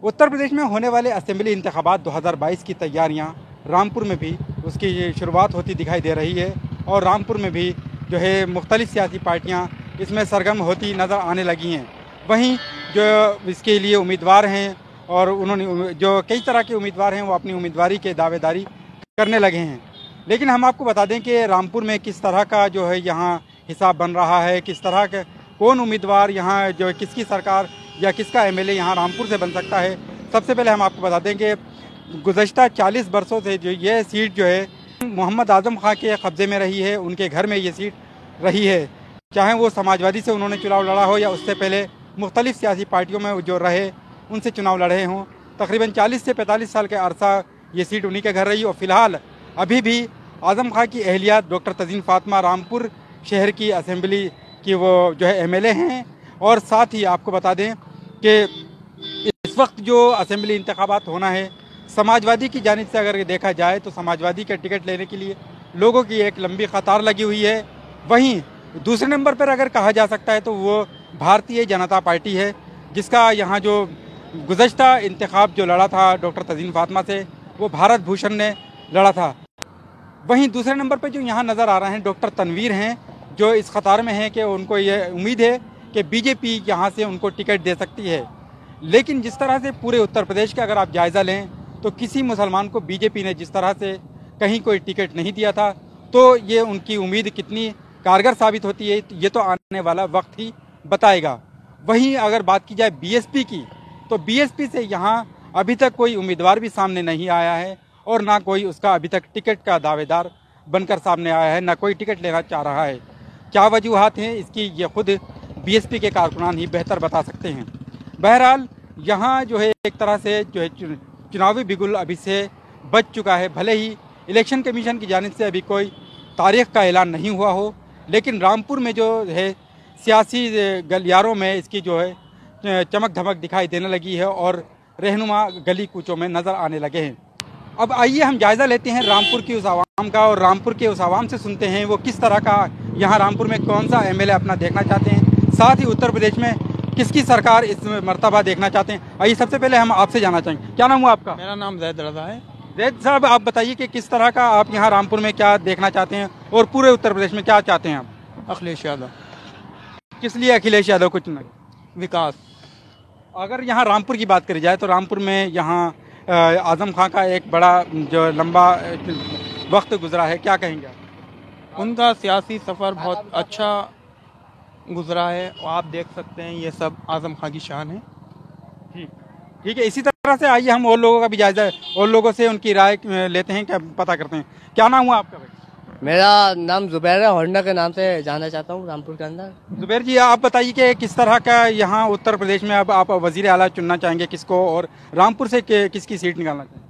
उत्तर प्रदेश में होने वाले असेंबली इंतखाबात 2022 की तैयारियां रामपुर में भी उसकी शुरुआत होती दिखाई दे रही है और रामपुर में भी जो है मुख्तलिफ सियासी पार्टियां इसमें सरगर्म होती नज़र आने लगी हैं। वहीं जो इसके लिए उम्मीदवार हैं और उन्होंने जो कई तरह के उम्मीदवार हैं वो अपनी उम्मीदवारी के दावेदारी करने लगे हैं। लेकिन हम आपको बता दें कि रामपुर में किस तरह का जो है यहाँ हिसाब बन रहा है, किस तरह के कौन उम्मीदवार यहाँ जो किसकी सरकार या किसका एमएलए यहाँ रामपुर से बन सकता है। सबसे पहले हम आपको बता दें कि गुज़श्ता 40 बरसों से जो ये सीट जो है मोहम्मद आज़म खां के कब्ज़े में रही है, उनके घर में ये सीट रही है। चाहे वो समाजवादी से उन्होंने चुनाव लड़ा हो या उससे पहले मुख्तलिफ सियासी पार्टियों में जो रहे उनसे चुनाव लड़े हों। तकरीबन 40 से 45 साल के अरसा ये सीट उन्हीं के घर रही और फ़िलहाल अभी भी आज़म खां की अहलिया डॉक्टर तज़ीन फ़ातिमा रामपुर शहर की असेंबली की वो जो है एमएलए हैं। और साथ ही आपको बता दें कि इस वक्त जो असेंबली इंतखाबात होना है, समाजवादी की जानिब से अगर देखा जाए तो समाजवादी का टिकट लेने के लिए लोगों की एक लंबी कतार लगी हुई है। वहीं दूसरे नंबर पर अगर कहा जा सकता है तो वो भारतीय जनता पार्टी है, जिसका यहाँ जो गुज़श्ता इंतखाब जो लड़ा था डॉक्टर तज़ीन फ़ातिमा से वो भारत भूषण ने लड़ा था। वहीं दूसरे नंबर पर जो यहाँ नज़र आ रहे हैं डॉक्टर तनवीर हैं, जो इस कतार में हैं कि उनको ये उम्मीद है कि बीजेपी यहाँ से उनको टिकट दे सकती है। लेकिन जिस तरह से पूरे उत्तर प्रदेश का अगर आप जायज़ा लें तो किसी मुसलमान को बीजेपी ने जिस तरह से कहीं कोई टिकट नहीं दिया था, तो ये उनकी उम्मीद कितनी कारगर साबित होती है ये तो आने वाला वक्त ही बताएगा। वहीं अगर बात की जाए बीएसपी की, तो बीएसपी से यहाँ अभी तक कोई उम्मीदवार भी सामने नहीं आया है और ना कोई उसका अभी तक टिकट का दावेदार बनकर सामने आया है, ना कोई टिकट लेना चाह रहा है। क्या वजूहात हैं इसकी, ये खुद बीएसपी के कारकुनान ही बेहतर बता सकते हैं। बहरहाल यहाँ जो है एक तरह से जो है चुनावी बिगुल अभी से बच चुका है। भले ही इलेक्शन कमीशन की जानिब से अभी कोई तारीख का ऐलान नहीं हुआ हो, लेकिन रामपुर में जो है सियासी गलियारों में इसकी जो है चमक धमक दिखाई देने लगी है और रहनुमा गली कूचों में नज़र आने लगे हैं। अब आइए हम जायज़ा लेते हैं रामपुर की उस आवाम का और रामपुर के उस आवाम से सुनते हैं वो किस तरह का यहाँ रामपुर में कौन सा एमएलए अपना देखना चाहते हैं, साथ ही उत्तर प्रदेश में किसकी सरकार इस मर्तबा देखना चाहते हैं। आइए सबसे पहले हम आपसे जानना चाहेंगे, क्या नाम हुआ आपका? मेरा नाम जैद रज़ा है। जैद साहब, आप बताइए कि किस तरह का आप यहाँ रामपुर में क्या देखना चाहते हैं और पूरे उत्तर प्रदेश में क्या चाहते हैं आप? अखिलेश यादव। किस लिए अखिलेश यादव को चुना? विकास। अगर यहाँ रामपुर की बात करी जाए तो रामपुर में यहाँ आज़म खां का एक बड़ा जो लंबा वक्त गुजरा है, क्या कहेंगे आप? उनका सियासी सफ़र बहुत अच्छा गुजरा है और आप देख सकते हैं ये सब आज़म खां की शान है। ठीक है, इसी तरह से आइए हम और लोगों का भी जायजा और लोगों से उनकी राय लेते हैं, क्या पता करते हैं। क्या नाम हुआ आपका भाई? मेरा नाम जुबैर है, होंडा के नाम से जाना चाहता हूँ रामपुर के अंदर। जुबैर जी, आप बताइए कि किस तरह का यहाँ उत्तर प्रदेश में अब आप वजीर आला चुनना चाहेंगे किसको, और रामपुर से किसकी सीट निकालना चाहेंगे?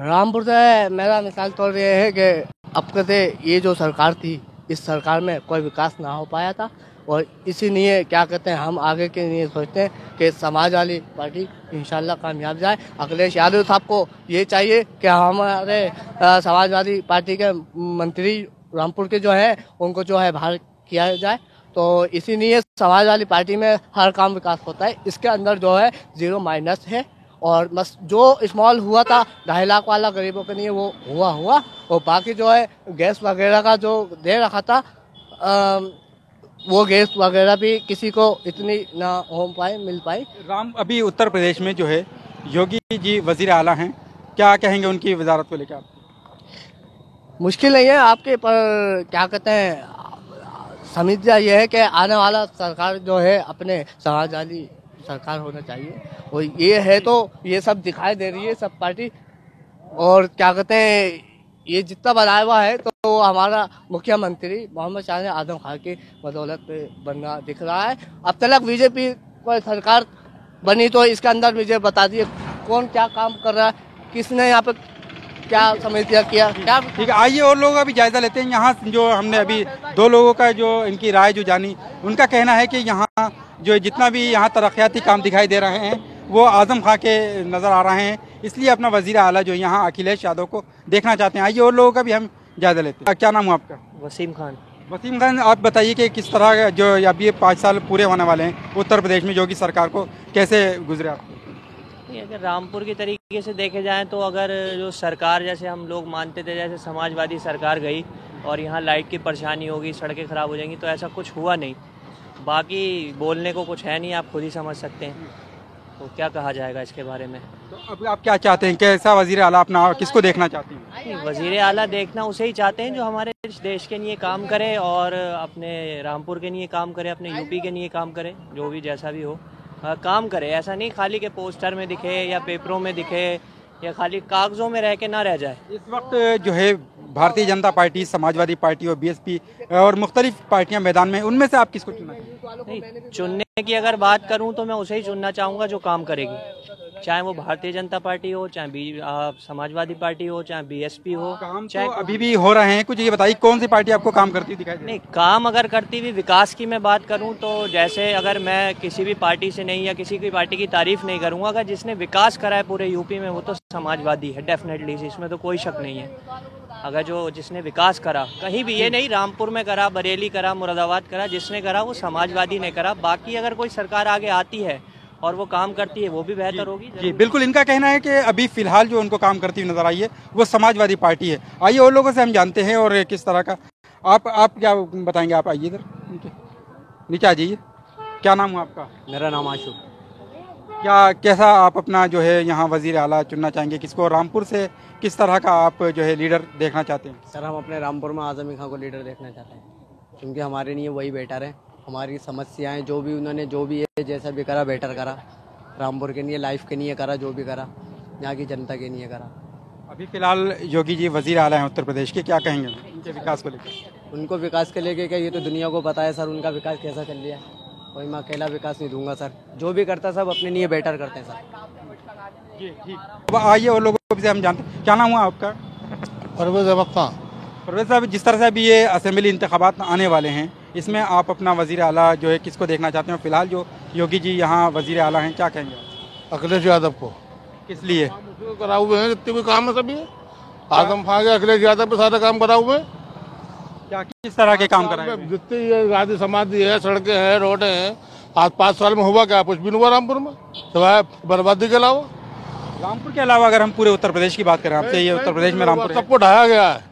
रामपुर से मेरा मिसाल तौर ये है कि अब से ये जो सरकार थी, इस सरकार में कोई विकास ना हो पाया था और इसी लिए क्या कहते हैं हम आगे के लिए सोचते हैं कि समाज वाली पार्टी इंशाल्लाह कामयाब जाए। अखिलेश यादव साहब को ये चाहिए कि हमारे समाजवादी पार्टी के मंत्री रामपुर के जो है उनको जो है बाहर किया जाए, तो इसीलिए समाज वाली पार्टी में हर काम विकास होता है। इसके अंदर जो है 0 माइनस है और बस जो स्मॉल हुआ था 2.5 लाख वाला गरीबों के लिए वो हुआ और बाकी जो है गैस वगैरह का जो दे रखा था वो गैस वगैरह भी किसी को इतनी ना हो पाए मिल पाई। अभी उत्तर प्रदेश में जो है योगी जी वजीर आला हैं, क्या कहेंगे उनकी वजारत को लेकर? मुश्किल नहीं है आपके, पर क्या कहते हैं समझा ये है कि आने वाला सरकार जो है अपने समाजवादी सरकार होना चाहिए और ये है तो ये सब दिखाई दे रही है सब पार्टी। और क्या कहते हैं ये जितना बनाया हुआ है तो हमारा मुख्यमंत्री मोहम्मद शाह आज़म खान की बदौलत पे बनना दिख रहा है। अब तक बीजेपी कोई सरकार बनी तो इसके अंदर मुझे बता दिए कौन क्या काम कर रहा है, किसने यहाँ पे क्या समस्या किया क्या। ठीक है, आइए और लोगों का भी जायजा लेते हैं। यहाँ जो हमने अभी 2 लोगों का जो इनकी राय जो जानी, उनका कहना है कि यहाँ जो जितना भी यहाँ तरक्याती काम दिखाई दे रहे हैं वो आज़म खां के नज़र आ रहे हैं, इसलिए अपना वजीर आला जो यहाँ अखिलेश यादव को देखना चाहते हैं। आइए और लोगों का भी हम जायजा लेते हैं। क्या नाम हुआ आपका? वसीम खान। वसीम खान, आप बताइए कि किस तरह जो अभी 5 साल पूरे होने वाले हैं उत्तर प्रदेश में योगी सरकार को, कैसे गुजरे आपको? नहीं, अगर रामपुर की तरीके से देखे जाएं तो अगर जो सरकार, जैसे हम लोग मानते थे, जैसे समाजवादी सरकार गई और यहाँ लाइट की परेशानी होगी, सड़कें ख़राब हो जाएंगी, तो ऐसा कुछ हुआ नहीं। बाकी बोलने को कुछ है नहीं, आप खुद ही समझ सकते हैं, तो क्या कहा जाएगा इसके बारे में। तो अब आप क्या चाहते हैं, कैसा वजीर आला अपना किसको देखना चाहते हैं? नहीं, वजीर आला देखना उसे ही चाहते हैं जो हमारे देश के लिए काम करे और अपने रामपुर के लिए काम करे, अपने यूपी के लिए काम करे, जो भी जैसा भी हो काम करे। ऐसा नहीं खाली के पोस्टर में दिखे या पेपरों में दिखे या खाली कागजों में रह के ना रह जाए। इस वक्त जो है भारतीय जनता पार्टी, समाजवादी पार्टी और बीएसपी और मुख्तलिफ पार्टियां मैदान में, उनमें से आप किसको चुनना चाहेंगे? नहीं, चुनने की अगर बात करूं तो मैं उसे ही चुनना चाहूँगा जो काम करेगी, चाहे वो भारतीय जनता पार्टी हो, चाहे समाजवादी पार्टी हो, चाहे बीएसपी हो। काम चाहे तो अभी भी हो रहे हैं, कुछ ये बताइए कौन सी पार्टी आपको काम करती दिखाई दे? नहीं, काम अगर करती हुई विकास की मैं बात करूं तो जैसे अगर मैं किसी भी पार्टी से नहीं या किसी की पार्टी की तारीफ नहीं करूंगा, अगर जिसने विकास करा है पूरे यूपी में वो तो समाजवादी है, डेफिनेटली, इसमें तो कोई शक नहीं है। अगर जिसने विकास करा कहीं भी, ये नहीं रामपुर में करा, बरेली करा, मुरादाबाद करा, जिसने करा वो समाजवादी ने करा। बाकी अगर कोई सरकार आगे आती है और वो काम करती है वो भी बेहतर होगी। जी बिल्कुल, इनका कहना है कि अभी फिलहाल जो उनको काम करती हुई नजर आई है वो समाजवादी पार्टी है। आइए और लोगों से हम जानते हैं और किस तरह का आप क्या बताएंगे। आप आइए इधर, नीचे आ जाइए। क्या नाम है आपका? मेरा नाम आशु। कैसा आप अपना जो है यहाँ वजीर आला चुनना चाहेंगे, किसको? रामपुर से किस तरह का आप जो है लीडर देखना चाहते हैं? सर, हम अपने रामपुर में आज़म खां को लीडर देखना चाहते हैं, क्योंकि हमारे लिए वही बेटर है। हमारी समस्याएं जो भी उन्होंने, जो भी है, जैसा भी करा बेटर करा, रामपुर के लिए, लाइफ के लिए करा, जो भी करा, यहाँ की जनता के लिए करा। अभी फिलहाल योगी जी वजीर आला हैं उत्तर प्रदेश के, क्या कहेंगे उनके विकास को लेकर? उनको विकास के लेके क्या, ये तो दुनिया को पता है सर उनका विकास कैसा चल रहा है। कोई मैं अकेला विकास नहीं दूंगा सर, जो भी करता सब अपने लिए बेटर करते हैं सर। जी ठीक। अब आइए और लोगों से हम जानते हैं। क्या नाम हुआ आपका? परवेज अहमद खान। परवेज साहब, जिस तरह से अभी ये असेंबली इंतखाबात आने वाले हैं, इसमें आप अपना वजीर आला जो है किसको देखना चाहते हैं? फिलहाल जो योगी जी यहाँ वजीर आला हैं, क्या कहेंगे? अखिलेश यादव को। किस लिए? करा हुए हैं जितने भी काम है सभी, आजम खान के, अखिलेश यादव पे सारे काम करा हुए। क्या किस तरह के काम कराए? जितनी ये आदि समाधि है, सड़कें हैं, रोडें हैं, आज 5 साल में हुआ क्या? कुछ भी नहीं हुआ रामपुर में, सिवाय बर्बादी के अलावा। रामपुर के अलावा अगर हम पूरे उत्तर प्रदेश की बात करें, आपसे ये उत्तर प्रदेश में रामपुर सबको ढाया गया है,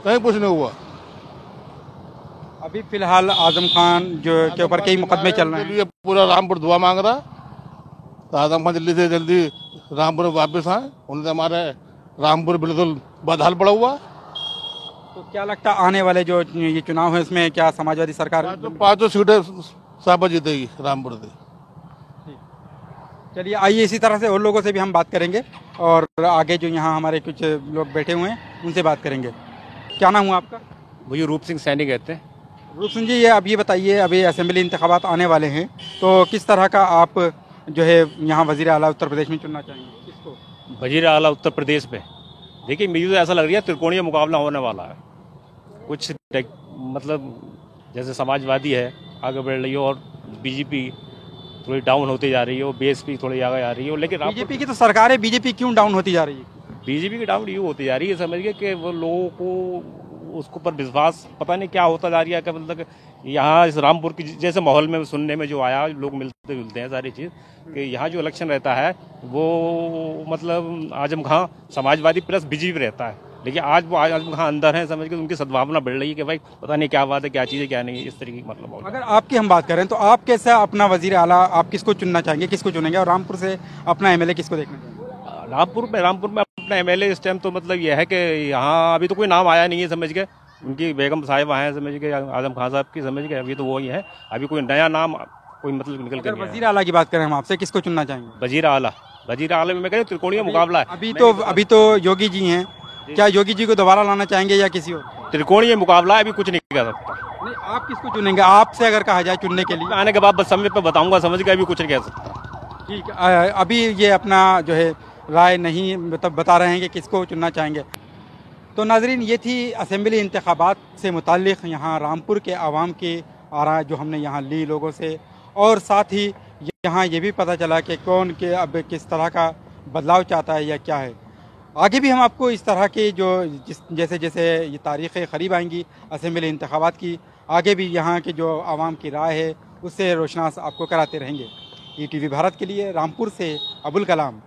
कहीं कुछ नहीं हुआ। अभी फिलहाल आजम खान जो के ऊपर कई मुकदमे चल रहे हैं, पूरा रामपुर दुआ मांग रहा है, तो आजम खान जल्दी से जल्दी रामपुर वापस आए। उनसे हमारे रामपुर बिल्कुल बदहाल पड़ा हुआ है। तो क्या लगता है आने वाले जो ये चुनाव है इसमें क्या समाजवादी सरकार? 5 सीटें सापा जीतेगी रामपुर से। चलिए आइए, इसी तरह से और लोगों से भी हम बात करेंगे और आगे जो यहाँ हमारे कुछ लोग बैठे हुए हैं उनसे बात करेंगे। क्या नाम हुआ आपका? मुझे रूप सिंह सैनी कहते हैं। रूप सिंह जी, ये अब ये बताइए, अभी असेंबली इंतखाबात आने वाले हैं, तो किस तरह का आप जो है यहाँ वजीर आला उत्तर प्रदेश में चुनना चाहेंगे? किसको वजीर आला उत्तर प्रदेश में? देखिए, मुझे तो ऐसा लग रहा है त्रिकोणीय मुकाबला होने वाला है। कुछ मतलब जैसे समाजवादी है आगे बढ़ रही हो और बीजेपी थोड़ी डाउन होती जा रही है, बीएसपी थोड़ी आगे आ रही है। लेकिन बीजेपी की तो सरकार है, बीजेपी क्यों डाउन होती जा रही है? बीजेपी की डाउन यूँ होती जा रही है, समझ गए कि वो लोगों को उसको पर विश्वास पता नहीं क्या होता जा रही है। मतलब यहाँ इस रामपुर की जैसे माहौल में सुनने में जो आया, लोग मिलते जुलते हैं सारी चीज़, कि यहाँ जो इलेक्शन रहता है वो मतलब आजम खां समाजवादी प्लस बीजेपी रहता है, लेकिन आज वो आजम खां अंदर हैं, समझ के उनकी सद्भावना बढ़ रही है कि भाई पता नहीं क्या बात है, क्या चीज़ है, क्या नहीं, इस तरीके की मतलब। अगर आपकी हम बात करें तो आप कैसा अपना वजीर आला आप किसको चुनना चाहेंगे, किसको चुनेंगे? और रामपुर से अपना एमएलए किसको देखना चाहेंगे? रामपुर में अपना एमएलए इस टाइम तो मतलब यह है कि यहाँ अभी तो कोई नाम आया नहीं है, समझ के उनकी बेगम साहिबा हैं, समझ के आजम खान साहब की, समझ के अभी तो वही है, अभी कोई नया नाम कोई मतलब निकल कर। वजीर आला की बात करें हम आपसे, किसको चुनना चाहेंगे? वजीर आला में मैं कह रही त्रिकोणीय मुकाबला है। अभी तो योगी जी हैं, क्या योगी जी को दोबारा लाना चाहेंगे या किसी और? त्रिकोणीय मुकाबला है, अभी कुछ नहीं कह सकता। नहीं, आप किसको चुनेंगे? आपसे अगर कहा जाए चुनने के लिए? आने के बाद बस समय पे बताऊंगा, समझ के अभी कुछ नहीं कह सकता। ठीक, अभी ये अपना जो है राय नहीं मतलब बता रहे हैं कि किसको चुनना चाहेंगे। तो नाजरीन, ये थी असेंबली इंतखाबात से मुताल्लिक़ यहाँ रामपुर के आवाम की आरा जो हमने यहाँ ली लोगों से, और साथ ही यहाँ ये भी पता चला कि कौन के अब किस तरह का बदलाव चाहता है या क्या है। आगे भी हम आपको इस तरह के जो जैसे जैसे ये तारीख़ें करीब आएंगी असेंबली इंतखाबात की, आगे भी यहाँ के जो आवाम की राय है उससे रोशनास आपको कराते रहेंगे। ईटीवी भारत के लिए रामपुर से अबुल कलाम।